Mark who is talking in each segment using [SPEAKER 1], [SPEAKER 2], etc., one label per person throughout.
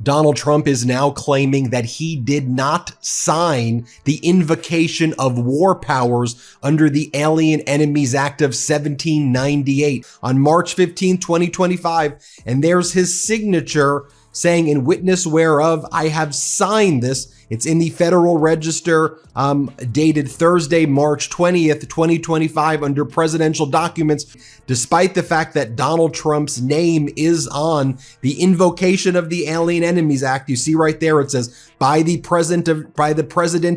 [SPEAKER 1] Donald Trump is now claiming that he did not sign the invocation of war powers under the Alien Enemies Act of 1798 on March 15, 2025. And there's his signature saying, "In witness whereof I have signed this." It's in the Federal Register, dated Thursday, March 20th, 2025, under presidential documents, despite the fact that Donald Trump's name is on the invocation of the Alien Enemies Act. You see right there, it says, by the President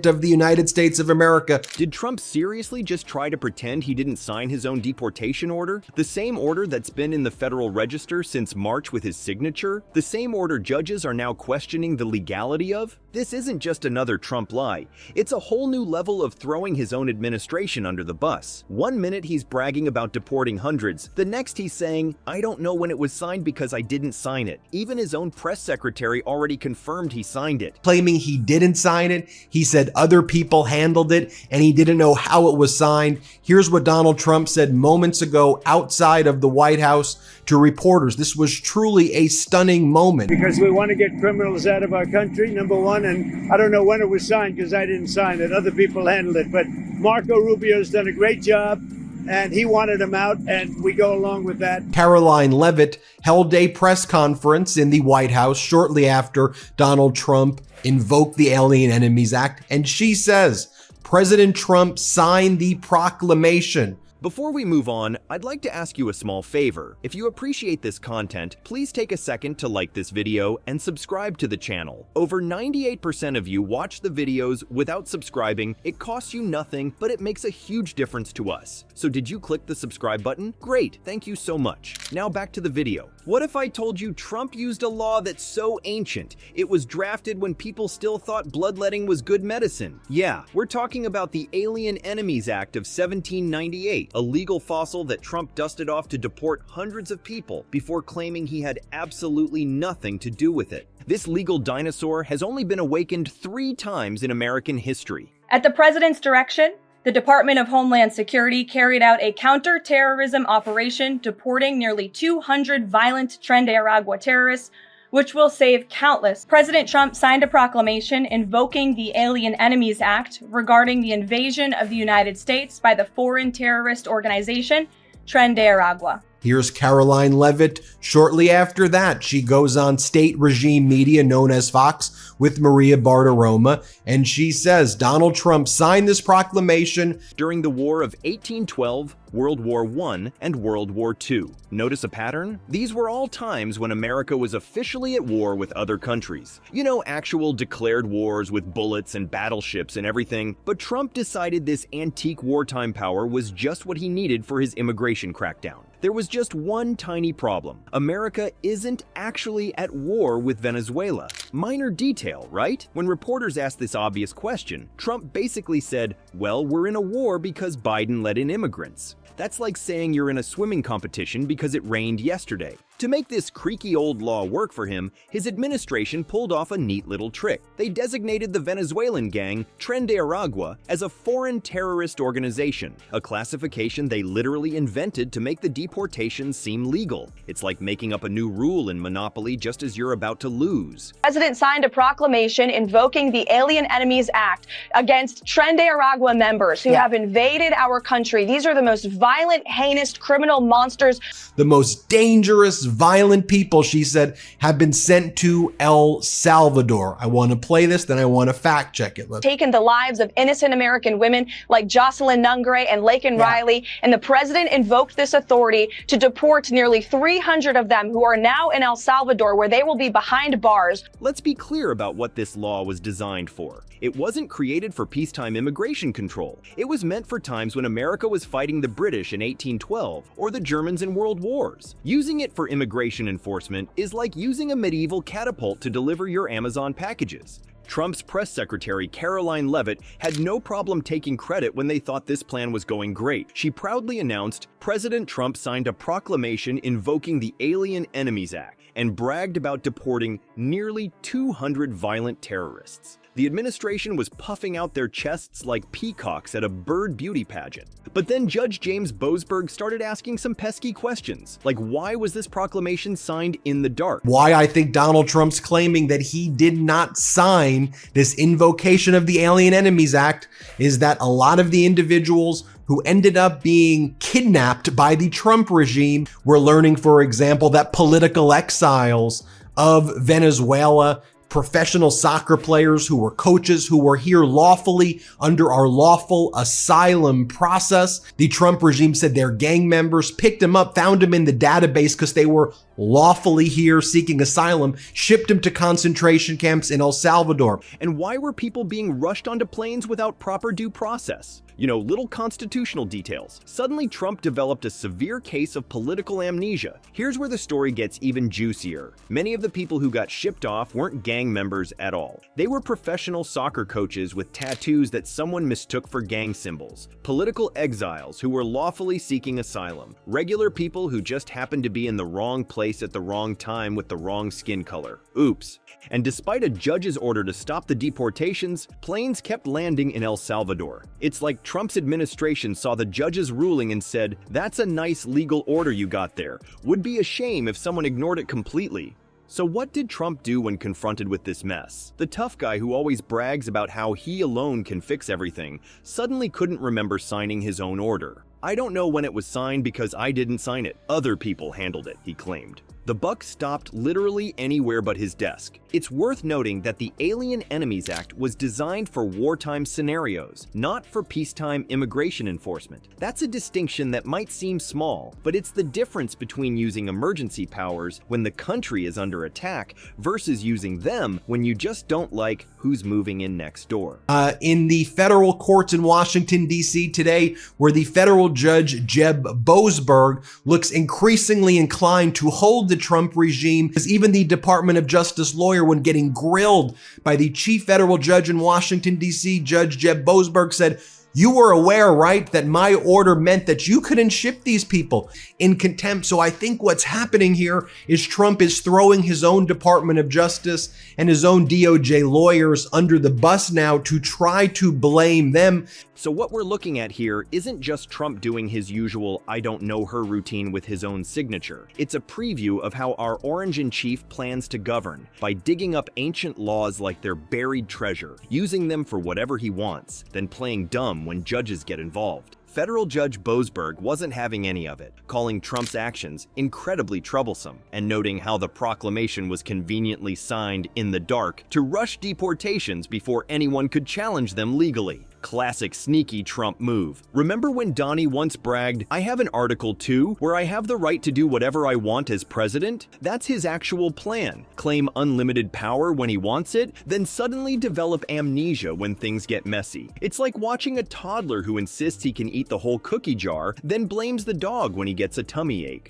[SPEAKER 1] of the United States of America.
[SPEAKER 2] Did Trump seriously just try to pretend he didn't sign his own deportation order? The same order that's been in the Federal Register since March with his signature? The same order judges are now questioning the legality of? This isn't just another Trump lie. It's a whole new level of throwing his own administration under the bus. One minute he's bragging about deporting hundreds. The next he's saying, "I don't know when it was signed because I didn't sign it." Even his own press secretary already confirmed he signed it.
[SPEAKER 1] Claiming he didn't sign it. He said other people handled it and he didn't know how it was signed. Here's what Donald Trump said moments ago outside of the White House to reporters. This was truly a stunning moment.
[SPEAKER 3] Because we want to get criminals out of our country, number one, and I don't know when it was signed because I didn't sign it. Other people handled it. But Marco Rubio's done a great job, and he wanted him out, and we go along with that.
[SPEAKER 1] Caroline Leavitt held a press conference in the White House shortly after Donald Trump invoked the Alien Enemies Act, and she says, President Trump signed the proclamation.
[SPEAKER 2] Before we move on, I'd like to ask you a small favor. If you appreciate this content, please take a second to like this video and subscribe to the channel. Over 98% of you watch the videos without subscribing. It costs you nothing, but it makes a huge difference to us. So did you click the subscribe button? Great, thank you so much. Now back to the video. What if I told you Trump used a law that's so ancient, it was drafted when people still thought bloodletting was good medicine? Yeah, we're talking about the Alien Enemies Act of 1798. A legal fossil that Trump dusted off to deport hundreds of people before claiming he had absolutely nothing to do with it. This legal dinosaur has only been awakened 3 times in American history.
[SPEAKER 4] At the president's direction, the Department of Homeland Security carried out a counter-terrorism operation deporting nearly 200 violent Tren de Aragua terrorists, which will save countless. President Trump signed a proclamation invoking the Alien Enemies Act regarding the invasion of the United States by the foreign terrorist organization, Tren de Aragua.
[SPEAKER 1] Here's Caroline Leavitt. Shortly after that, she goes on state regime media known as Fox with Maria Bartiromo, and she says Donald Trump signed this proclamation
[SPEAKER 2] during the War of 1812, World War I, and World War II. Notice a pattern? These were all times when America was officially at war with other countries. You know, actual declared wars with bullets and battleships and everything, but Trump decided this antique wartime power was just what he needed for his immigration crackdown. There was just one tiny problem. America isn't actually at war with Venezuela. Minor detail, right? When reporters asked this obvious question, Trump basically said, well, we're in a war because Biden let in immigrants. That's like saying you're in a swimming competition because it rained yesterday. To make this creaky old law work for him, his administration pulled off a neat little trick. They designated the Venezuelan gang, Tren de Aragua, as a foreign terrorist organization, a classification they literally invented to make the deportations seem legal. It's like making up a new rule in Monopoly just as you're about to lose.
[SPEAKER 4] The president signed a proclamation invoking the Alien Enemies Act against Tren de Aragua members who have invaded our country. These are the most violent, heinous criminal monsters.
[SPEAKER 1] The most dangerous, violent people, she said, have been sent to El Salvador. I want to play this, then I want to fact check it.
[SPEAKER 4] Taken the lives of innocent American women like Jocelyn Nungre and Laken Riley, and the president invoked this authority to deport nearly 300 of them who are now in El Salvador, where they will be behind bars.
[SPEAKER 2] Let's be clear about what this law was designed for. It wasn't created for peacetime immigration control. It was meant for times when America was fighting the British in 1812 or the Germans in world wars. Using it for immigration enforcement is like using a medieval catapult to deliver your Amazon packages. Trump's press secretary, Caroline Leavitt, had no problem taking credit when they thought this plan was going great. She proudly announced, President Trump signed a proclamation invoking the Alien Enemies Act and bragged about deporting nearly 200 violent terrorists. The administration was puffing out their chests like peacocks at a bird beauty pageant. But then Judge James Boasberg started asking some pesky questions, like why was this proclamation signed in the dark?
[SPEAKER 1] Why I think Donald Trump's claiming that he did not sign this invocation of the Alien Enemies Act is that a lot of the individuals who ended up being kidnapped by the Trump regime were learning, for example, that political exiles of Venezuela, professional soccer players who were coaches who were here lawfully under our lawful asylum process. The Trump regime said their gang members picked them up, found them in the database because they were lawfully here seeking asylum, shipped them to concentration camps in El Salvador.
[SPEAKER 2] And why were people being rushed onto planes without proper due process? Little constitutional details. Suddenly, Trump developed a severe case of political amnesia. Here's where the story gets even juicier. Many of the people who got shipped off weren't gang members at all. They were professional soccer coaches with tattoos that someone mistook for gang symbols, political exiles who were lawfully seeking asylum, regular people who just happened to be in the wrong place at the wrong time with the wrong skin color. Oops. And despite a judge's order to stop the deportations, planes kept landing in El Salvador. It's like Trump's administration saw the judge's ruling and said, "That's a nice legal order you got there. Would be a shame if someone ignored it completely." So what did Trump do when confronted with this mess? The tough guy who always brags about how he alone can fix everything suddenly couldn't remember signing his own order. "I don't know when it was signed because I didn't sign it. Other people handled it," he claimed. The buck stopped literally anywhere but his desk. It's worth noting that the Alien Enemies Act was designed for wartime scenarios, not for peacetime immigration enforcement. That's a distinction that might seem small, but it's the difference between using emergency powers when the country is under attack versus using them when you just don't like who's moving in next door.
[SPEAKER 1] In the federal courts in Washington, D.C. today, where the federal judge Jeb Boasberg looks increasingly inclined to hold the Trump regime, as even the Department of Justice lawyer, when getting grilled by the chief federal judge in Washington, D.C., Judge Jeb Boasberg, said, "You were aware, right, that my order meant that you couldn't ship these people," in contempt. So I think what's happening here is Trump is throwing his own Department of Justice and his own DOJ lawyers under the bus now to try to blame them.
[SPEAKER 2] So what we're looking at here isn't just Trump doing his usual "I don't know her" routine with his own signature. It's a preview of how our Orange-in-Chief plans to govern, by digging up ancient laws like they're buried treasure, using them for whatever he wants, then playing dumb when judges get involved. Federal Judge Boasberg wasn't having any of it, calling Trump's actions incredibly troublesome and noting how the proclamation was conveniently signed in the dark to rush deportations before anyone could challenge them legally. Classic sneaky Trump move. Remember when Donnie once bragged, "I have an Article 2 where I have the right to do whatever I want as president"? That's his actual plan. Claim unlimited power when he wants it, then suddenly develop amnesia when things get messy. It's like watching a toddler who insists he can eat the whole cookie jar, then blames the dog when he gets a tummy ache.